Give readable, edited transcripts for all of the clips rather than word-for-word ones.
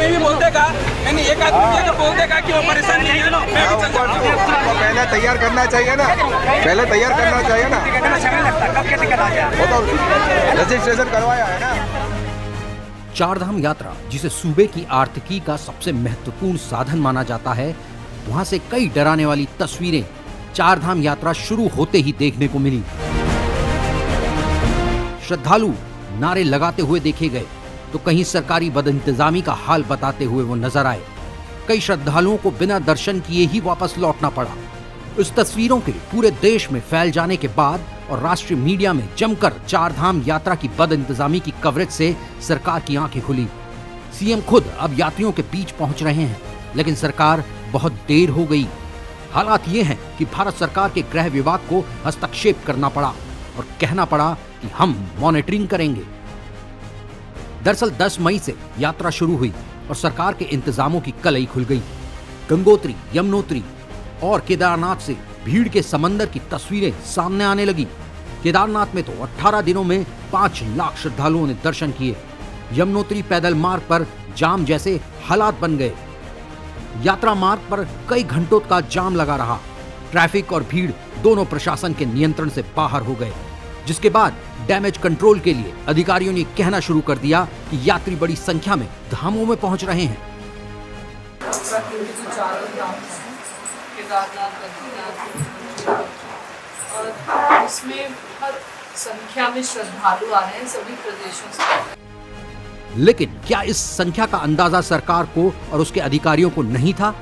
आदमी भी बोल देगा, मैंने एक आदमी भी अगर बोल देगा कि वो परेशान नहीं है, मैं भी चल जाऊंगा। उनको पहले तैयार करना चाहिए ना, पहले तैयार करना चाहिए ना। वो तो रजिस्ट्रेशन करवाया है ना। चारधाम यात्रा, जिसे सूबे की आर्थिकी का सबसे महत्वपूर्ण साधन माना जाता है, वहां से कई डराने वाली तस्वीरें चारधाम यात्रा शुरू होते ही देखने को मिली। श्रद्धालु नारे लगाते हुए देखे गए तो कहीं सरकारी बदइंतजामी का हाल बताते हुए वो नजर आए। कई श्रद्धालुओं को बिना दर्शन किए ही वापस लौटना पड़ा। इस तस्वीरों के पूरे देश में फैल जाने के बाद और राष्ट्रीय मीडिया में जमकर चारधाम यात्रा की बदइंतजामी की कवरेज से सरकार की आंखें खुली। सीएम खुद अब यात्रियों के बीच पहुंच रहे हैं, लेकिन सरकार बहुत देर हो गई। हालात ये हैं कि भारत सरकार के गृह विभाग को हस्तक्षेप करना पड़ा और कहना पड़ा कि हम मॉनिटरिंग करेंगे। दरअसल 10 मई से यात्रा शुरू हुई और सरकार के इंतजामों की कलई खुल गई। गंगोत्री, यमुनोत्री और केदारनाथ से भीड़ के समंदर की तस्वीरें सामने आने लगी। केदारनाथ में तो 18 दिनों में 5 लाख श्रद्धालुओं ने दर्शन किए। यमुनोत्री पैदल मार्ग पर जाम जैसे हालात बन गए। यात्रा मार्ग पर कई घंटों का जाम लगा रहा। ट्रैफिक और भीड़ दोनों प्रशासन के नियंत्रण से बाहर हो गए, जिसके बाद डैमेज कंट्रोल के लिए अधिकारियों ने कहना शुरू कर दिया कि यात्री बड़ी संख्या में धामों में पहुंच रहे हैं। और इसमें हर संख्या में श्रद्धालु आ रहे हैं सभी प्रदेशों से। लेकिन क्या इस संख्या का अंदाजा सरकार को और उसके अधिकारियों को नहीं था?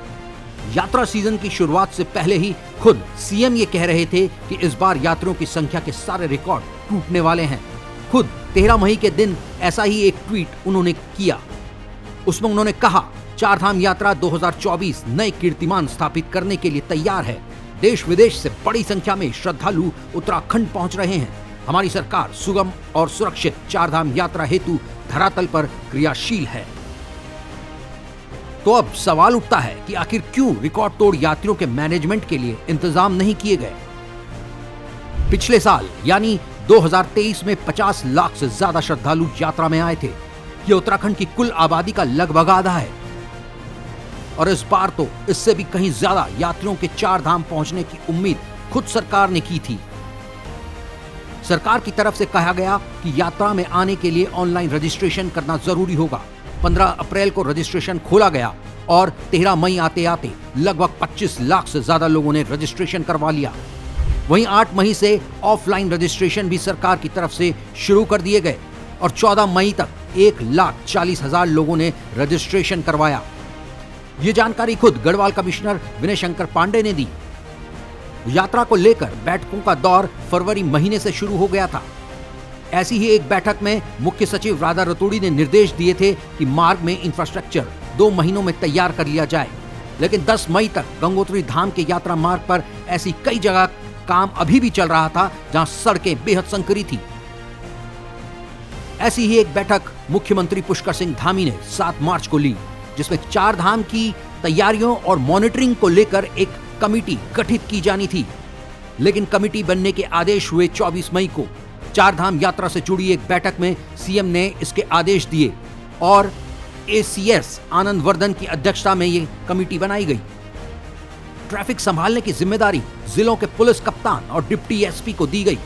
यात्रा सीजन की शुरुआत से पहले ही खुद सीएम ये कह रहे थे कि इस बार यात्रियों की संख्या के सारे रिकॉर्ड टूटने वाले हैं। खुद 13 मई के दिन ऐसा ही एक ट्वीट उन्होंने किया। उसमें उन्होंने कहा, चारधाम यात्रा 2024 नए कीर्तिमान स्थापित करने के लिए तैयार है। देश विदेश से बड़ी संख्या में श्रद्धालु उत्तराखंड पहुंच रहे हैं। हमारी सरकार सुगम और सुरक्षित चारधाम यात्रा हेतु धरातल पर क्रियाशील है। तो अब सवाल उठता है कि आखिर क्यों रिकॉर्ड तोड़ यात्रियों के मैनेजमेंट के लिए इंतजाम नहीं किए गए? पिछले साल यानी 2023 में 50 लाख से ज्यादा श्रद्धालु यात्रा में आए थे। यह उत्तराखंड की कुल आबादी का लगभग आधा है। और इस बार तो इससे भी कहीं ज्यादा यात्रियों के चारधाम पहुंचने की उम्मीद खुद सरकार ने की थी। सरकार की तरफ से कहा गया कि यात्रा में आने के लिए ऑनलाइन रजिस्ट्रेशन करना जरूरी होगा। 15 अप्रैल को रजिस्ट्रेशन खोला गया और 13 मई आते आते लगभग 25 लाख से ज्यादा लोगों ने रजिस्ट्रेशन करवा लिया। वहीं 8 मई से ऑफलाइन रजिस्ट्रेशन भी सरकार की तरफ से शुरू कर दिए गए और 14 मई तक 1,40,000 लोगों ने रजिस्ट्रेशन करवाया। ये जानकारी खुद गढ़वाल कमिश्नर विनय शंकर पांडे ने दी। यात्रा को लेकर बैठकों का दौर फरवरी महीने से शुरू हो गया था। ऐसी ही एक बैठक में मुख्य सचिव राधा रतूड़ी ने निर्देश दिए थे कि मार्ग में इंफ्रास्ट्रक्चर 2 महीनों में तैयार कर लिया जाए। लेकिन 10 मई तक गंगोत्री धाम के यात्रा मार्ग पर ऐसी कई जगह काम अभी भी चल रहा था जहां सड़कें बेहद संकरी थी। ऐसी ही एक बैठक मुख्यमंत्री पुष्कर सिंह धामी ने 7 मार्च को ली, जिसमें चारधाम की तैयारियों और मॉनिटरिंग को लेकर एक कमेटी गठित की जानी थी। लेकिन कमेटी बनने के आदेश हुए 24 मई को। चारधाम यात्रा से जुड़ी एक बैठक में सीएम ने इसके आदेश दिए और एसीएस आनंद वर्धन की अध्यक्षता में ये कमेटी बनाई गई। ट्रैफिक संभालने की जिम्मेदारी जिलों के पुलिस कप्तान और डिप्टी एसपी को दी गई।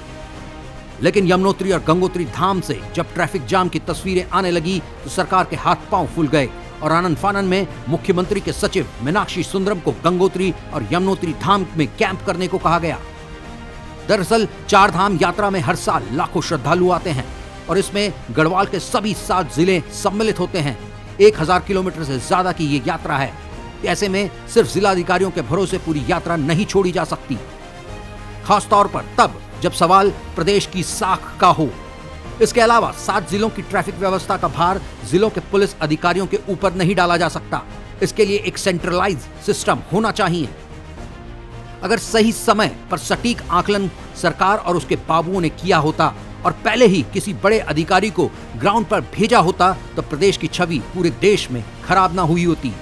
लेकिन यमुनोत्री और गंगोत्री धाम से जब ट्रैफिक जाम की तस्वीरें आने लगी तो सरकार के हाथ पांव फूल गए और आनंद फानन में मुख्यमंत्री के सचिव मीनाक्षी सुंदरम को गंगोत्री और यमुनोत्री धाम में कैंप करने को कहा गया। दरअसल चारधाम यात्रा में हर साल लाखों श्रद्धालु आते हैं और इसमें गढ़वाल के सभी 7 जिले सम्मिलित होते हैं। 1000 किलोमीटर से ज्यादा की ये यात्रा है। ऐसे में सिर्फ जिलाधिकारियों के भरोसे पूरी यात्रा नहीं छोड़ी जा सकती, खासतौर पर तब जब सवाल प्रदेश की साख का हो। इसके अलावा 7 जिलों की ट्रैफिक व्यवस्था का भार जिलों के पुलिस अधिकारियों के ऊपर नहीं डाला जा सकता। इसके लिए एक सेंट्रलाइज सिस्टम होना चाहिए। अगर सही समय पर सटीक आकलन सरकार और उसके बाबुओं ने किया होता और पहले ही किसी बड़े अधिकारी को ग्राउंड पर भेजा होता तो प्रदेश की छवि पूरे देश में खराब ना हुई होती।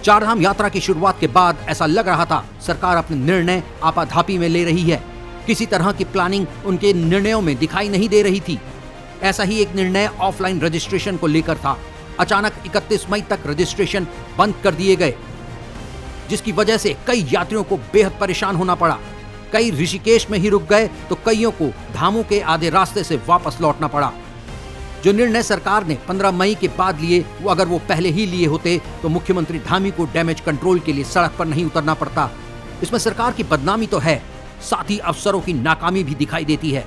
चारधाम यात्रा की शुरुआत के बाद ऐसा लग रहा था सरकार अपने निर्णय आपाधापी में ले रही है। किसी तरह की प्लानिंग उनके निर्णयों में दिखाई नहीं दे रही थी। ऐसा ही एक निर्णय ऑफलाइन रजिस्ट्रेशन को लेकर था। अचानक 31 मई तक रजिस्ट्रेशन बंद कर दिए गए, जिसकी वजह से कई यात्रियों को बेहद परेशान होना पड़ा। कई ऋषिकेश में ही रुक गए तो कईयों को धामों के आधे रास्ते से वापस लौटना पड़ा। जो निर्णय सरकार ने 15 मई के बाद लिए, वो अगर वो पहले ही लिए होते तो मुख्यमंत्री धामी को डैमेज कंट्रोल के लिए सड़क पर नहीं उतरना पड़ता। इसमें सरकार की बदनामी तो है, साथ ही अफसरों की नाकामी भी दिखाई देती है।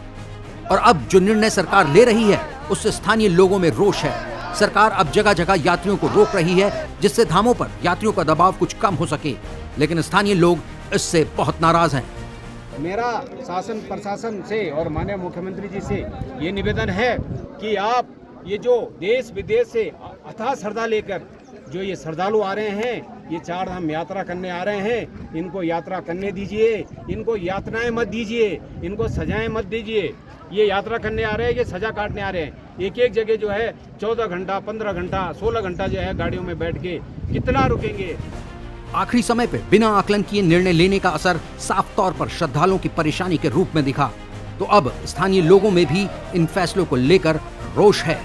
और अब जो निर्णय सरकार ले रही है उससे स्थानीय लोगों में रोष है। सरकार अब जगह जगह यात्रियों को रोक रही है, जिससे धामों पर यात्रियों का दबाव कुछ कम हो सके, लेकिन स्थानीय लोग इससे बहुत नाराज हैं। मेरा शासन प्रशासन से और माननीय मुख्यमंत्री जी से ये निवेदन है कि आप ये जो देश विदेश से अथाह श्रद्धा लेकर जो ये श्रद्धालु आ रहे हैं, ये 4 धाम यात्रा करने आ रहे हैं, इनको यात्रा करने दीजिए, इनको यातनाएं मत दीजिए, इनको सजाएं मत दीजिए। ये यात्रा करने आ रहे हैं, ये सजा काटने आ रहे हैं। एक एक जगह जो है 14 घंटा, 15 घंटा, 16 घंटा जो है गाड़ियों में बैठ के कितना रुकेंगे। आखिरी समय पे बिना आकलन किए निर्णय लेने का असर साफ तौर पर श्रद्धालुओं की परेशानी के रूप में दिखा। तो अब स्थानीय लोगों में भी इन फैसलों को लेकर रोष है।